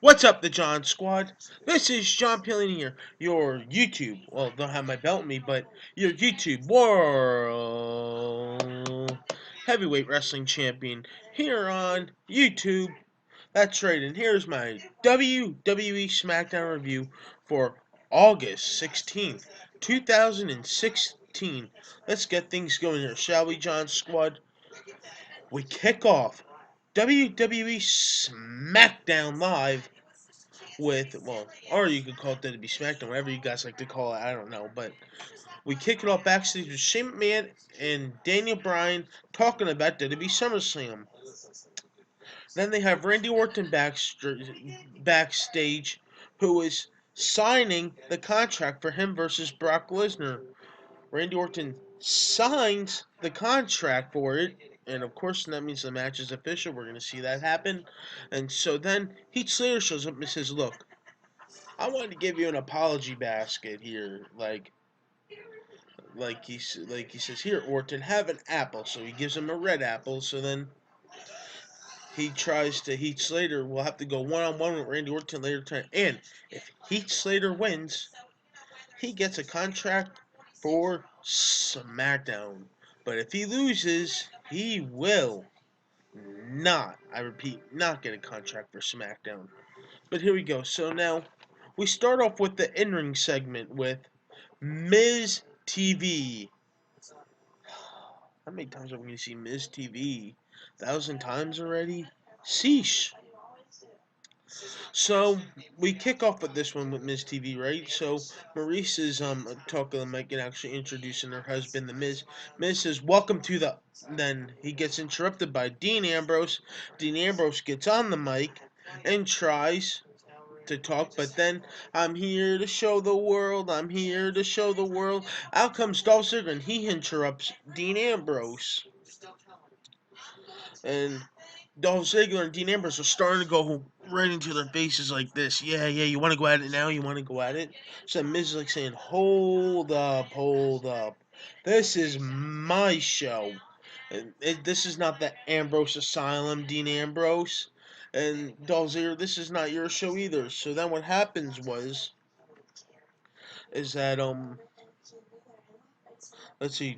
What's up, the John Squad? This is John Peeling here, your YouTube, well, don't have my belt in me, but your YouTube World Heavyweight Wrestling Champion here on YouTube. That's right, and here's my WWE Smackdown review for August 16th, 2016. Let's get things going here, shall we, John Squad? We kick off WWE Smackdown Live with, well, or you could call it WWE Smackdown, whatever you guys like to call it, I don't know, but we kick it off backstage with Shane McMahon and Daniel Bryan talking about WWE Summerslam. Then they have Randy Orton backstage, who is signing the contract for him versus Brock Lesnar. Randy Orton signs the contract for it, and of course that means the match is official. We're going to see that happen. And so then Heath Slater shows up and says, look, I wanted to give you an apology basket here, like he says, here, Orton, have an apple. So he gives him a red apple. So then he tries to Heath Slater will have to go one on one with Randy Orton later tonight. And if Heath Slater wins, he gets a contract for SmackDown. But if he loses, he will not, I repeat, not get a contract for SmackDown. But here we go. So now we start off with the in-ring segment with Miz TV. How many times are we going to see Miz TV? 1,000 times already? Sheesh. So we kick off with this one with Miz TV, right? So Maurice is talking to Mike and actually introducing her husband, the Miz. Miz says, "Welcome to the." Then he gets interrupted by Dean Ambrose. Dean Ambrose gets on the mic and tries to talk, but then I'm here to show the world. I'm here to show the world. Out comes Dolph Ziggler and he interrupts Dean Ambrose. And Dolph Ziggler and Dean Ambrose are starting to go right into their faces like this. Yeah, you want to go at it now? You want to go at it? So Miz is like saying, hold up, hold up. This is my show. This is not the Ambrose Asylum, Dean Ambrose. And Dolph Ziggler, this is not your show either. So then what happens is that, let's see,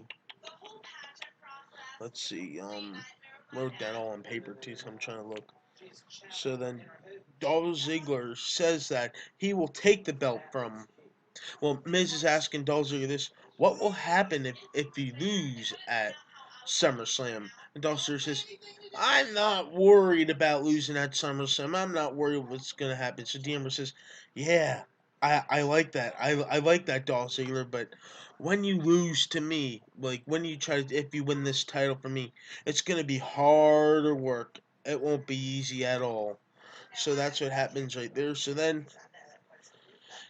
wrote that all on paper too, so I'm trying to look. So then Dolph Ziggler says that he will take the belt from. Well, Miz is asking Dolph Ziggler this: what will happen if you lose at SummerSlam? And Dolph Ziggler says, "I'm not worried about losing at SummerSlam. I'm not worried what's gonna happen." So Dean Ambrose says, "Yeah, I like that. I like that, Dolph Ziggler. But when you lose to me, like when you if you win this title for me, it's gonna be harder work. It won't be easy at all." So that's what happens right there. So then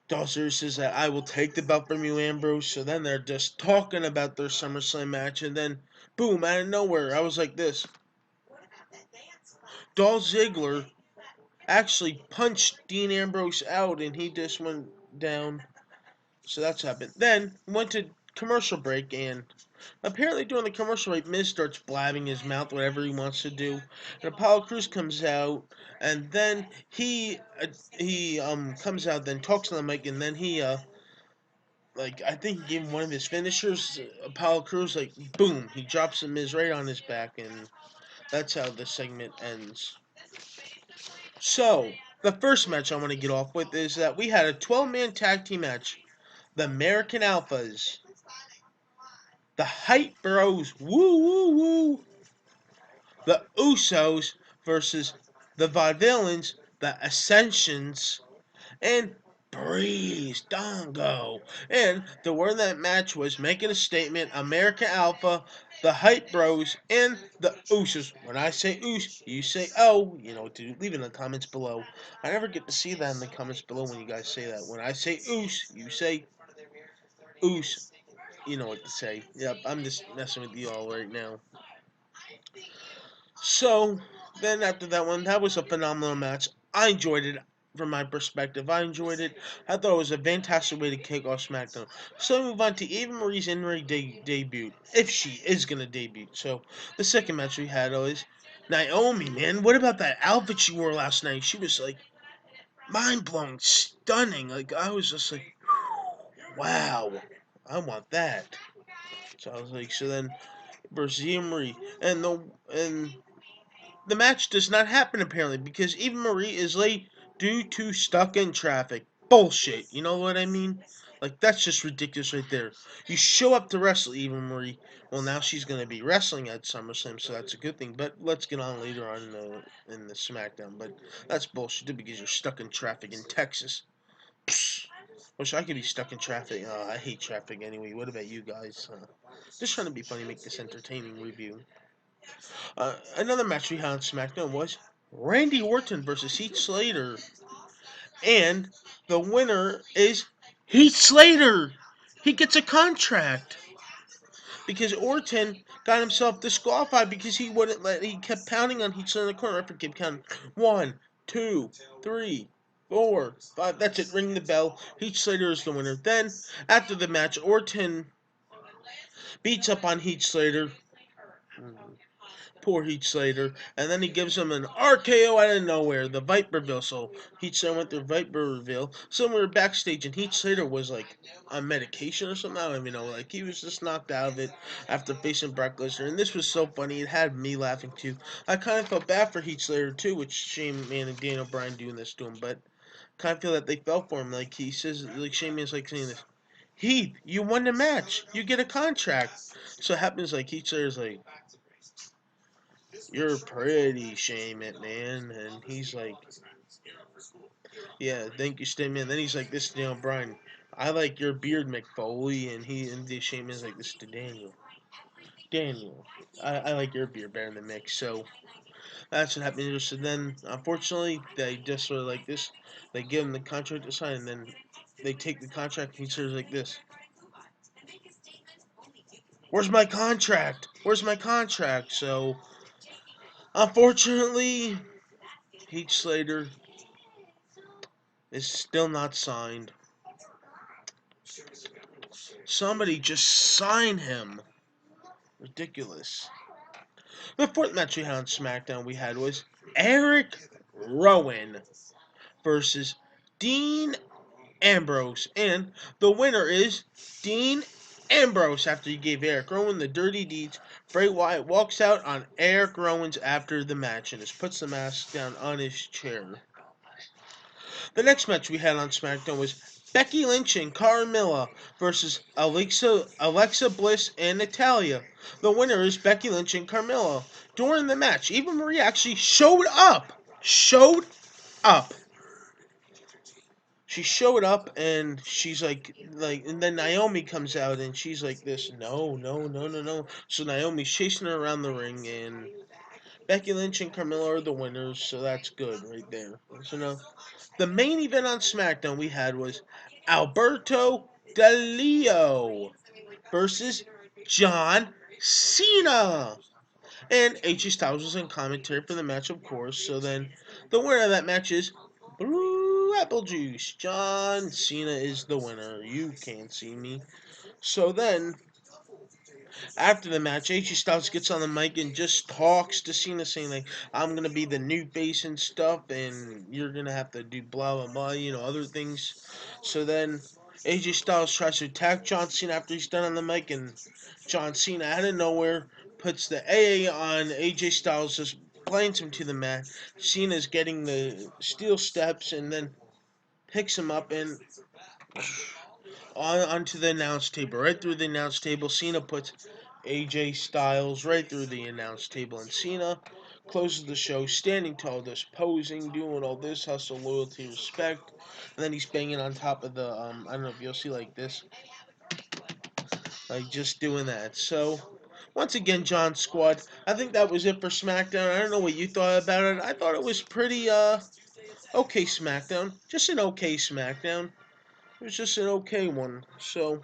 Dawser says that I will take the belt from you, Ambrose. So then they're just talking about their SummerSlam match, and then boom, out of nowhere, I was like this. Dolph Ziggler actually punched Dean Ambrose out, and he just went down. So that's happened. Then went to commercial break, and apparently during the commercial break, Miz starts blabbing his mouth, whatever he wants to do. And Apollo Crews comes out, and then he comes out, then talks to the mic, and then he like I think he gave him one of his finishers. Apollo Crews, like boom, he drops the Miz right on his back, and that's how the segment ends. So the first match I want to get off with is that we had a 12-man tag team match. The American Alphas, the Hype Bros, woo woo woo, the Usos versus the Vaudevillains, the Ascensions, and Breeze Dongo. And the word of that match was making a statement: America Alpha, the Hype Bros, and the Usos. When I say Oos, you say oh. You know what to do. Leave it in the comments below. I never get to see that in the comments below when you guys say that. When I say Oos, you say Oos. You know what to say. Yep, I'm just messing with you all right now. So, then after that one, that was a phenomenal match. I enjoyed it. from my perspective. I enjoyed it. I thought it was a fantastic way to kick off SmackDown. So we move on to Eva Marie's in-ring debut, if she is gonna debut. So the second match we had was Naomi. Man, what about that outfit she wore last night? She was like mind blowing, stunning. Like I was just like, wow, I want that. So I was like, so then versus Eva Marie, and the match does not happen apparently because Eva Marie is late due to stuck in traffic. Bullshit. You know what I mean? Like that's just ridiculous right there. You show up to wrestle Eva Marie. Well, now she's gonna be wrestling at SummerSlam, so that's a good thing. But let's get on later on in the SmackDown. But that's bullshit because you're stuck in traffic in Texas. Psst. Wish I could be stuck in traffic. I hate traffic anyway. What about you guys? Just trying to be funny, make this entertaining review. Another match we had on SmackDown was Randy Orton versus Heath Slater. And the winner is Heath Slater. He gets a contract. Because Orton got himself disqualified because he kept pounding on Heath Slater in the corner. Referee kept counting. 1, 2, 3, 4, 5. That's it. Ring the bell. Heath Slater is the winner. Then, after the match, Orton beats up on Heath Slater. Poor Heath Slater. And then he gives him an RKO out of nowhere, the Viperville. So Heath Slater went through Viperville. So we were backstage, and Heath Slater was like on medication or something. I don't even know. Like he was just knocked out of it after facing Brock Lesnar. And this was so funny. It had me laughing too. I kind of felt bad for Heath Slater too, which Shane McMahon and Daniel Bryan doing this to him. But kind of feel that they fell for him. Like he says, like Shane McMahon's like saying this. Heath, you won the match. You get a contract. So it happens like Heath Slater's like, you're pretty, Shane McMahon. And he's like, yeah, thank you, Shane McMahon. Then he's like, this is Daniel Bryan. I like your beard, McFoley. And the Shane McMahon's like, this is to Daniel. Daniel, I like your beard better than Mick. So that's what happened. So then, unfortunately, they just sort of like this. They give him the contract to sign, and then they take the contract, and he says like this. Where's my contract? Where's my contract? So, unfortunately, Heath Slater is still not signed. Somebody just sign him. Ridiculous. The fourth match we had on SmackDown was Eric Rowan versus Dean Ambrose. And the winner is Dean Ambrose after he gave Eric Rowan the dirty deeds. Bray Wyatt walks out on Eric Rowan's after the match and just puts the mask down on his chair. The next match we had on SmackDown was Becky Lynch and Carmella versus Alexa Bliss and Natalya. The winner is Becky Lynch and Carmella. During the match, Eva Marie actually showed up. She showed up and she's like, and then Naomi comes out and she's like this, no, no, no, no, no. So Naomi's chasing her around the ring and Becky Lynch and Carmella are the winners, so that's good right there. So now, the main event on SmackDown we had was Alberto Del Rio versus John Cena. And AJ Styles was in commentary for the match, of course. So then, the winner of that match is Blue Apple Juice. John Cena is the winner. You can't see me. So then, after the match, AJ Styles gets on the mic and just talks to Cena, saying like, "I'm gonna be the new face and stuff, and you're gonna have to do blah blah blah, other things." So then, AJ Styles tries to attack John Cena after he's done on the mic, and John Cena out of nowhere puts the AA on AJ Styles, just blinds him to the mat. Cena's getting the steel steps, and then picks him up and onto the announce table, right through the announce table. Cena puts AJ Styles right through the announce table, and Cena closes the show, standing tall, just posing, doing all this, hustle, loyalty, respect, and then he's banging on top of the, I don't know if you'll see like this, like just doing that. So, once again, John Squad, I think that was it for SmackDown. I don't know what you thought about it. I thought it was pretty, okay SmackDown. Just an okay SmackDown. It was just an okay one. So,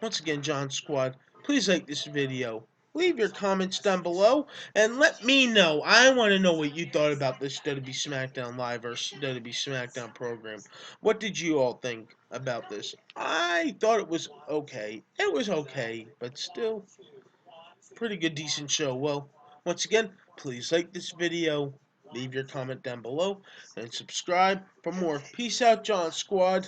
once again, John Squad, please like this video. Leave your comments down below and let me know. I want to know what you thought about this WWE Smackdown Live versus WWE Smackdown program. What did you all think about this? I thought it was okay. It was okay, but still pretty good, decent show. Well, once again, please like this video, leave your comment down below, and subscribe for more. Peace out, John Squad.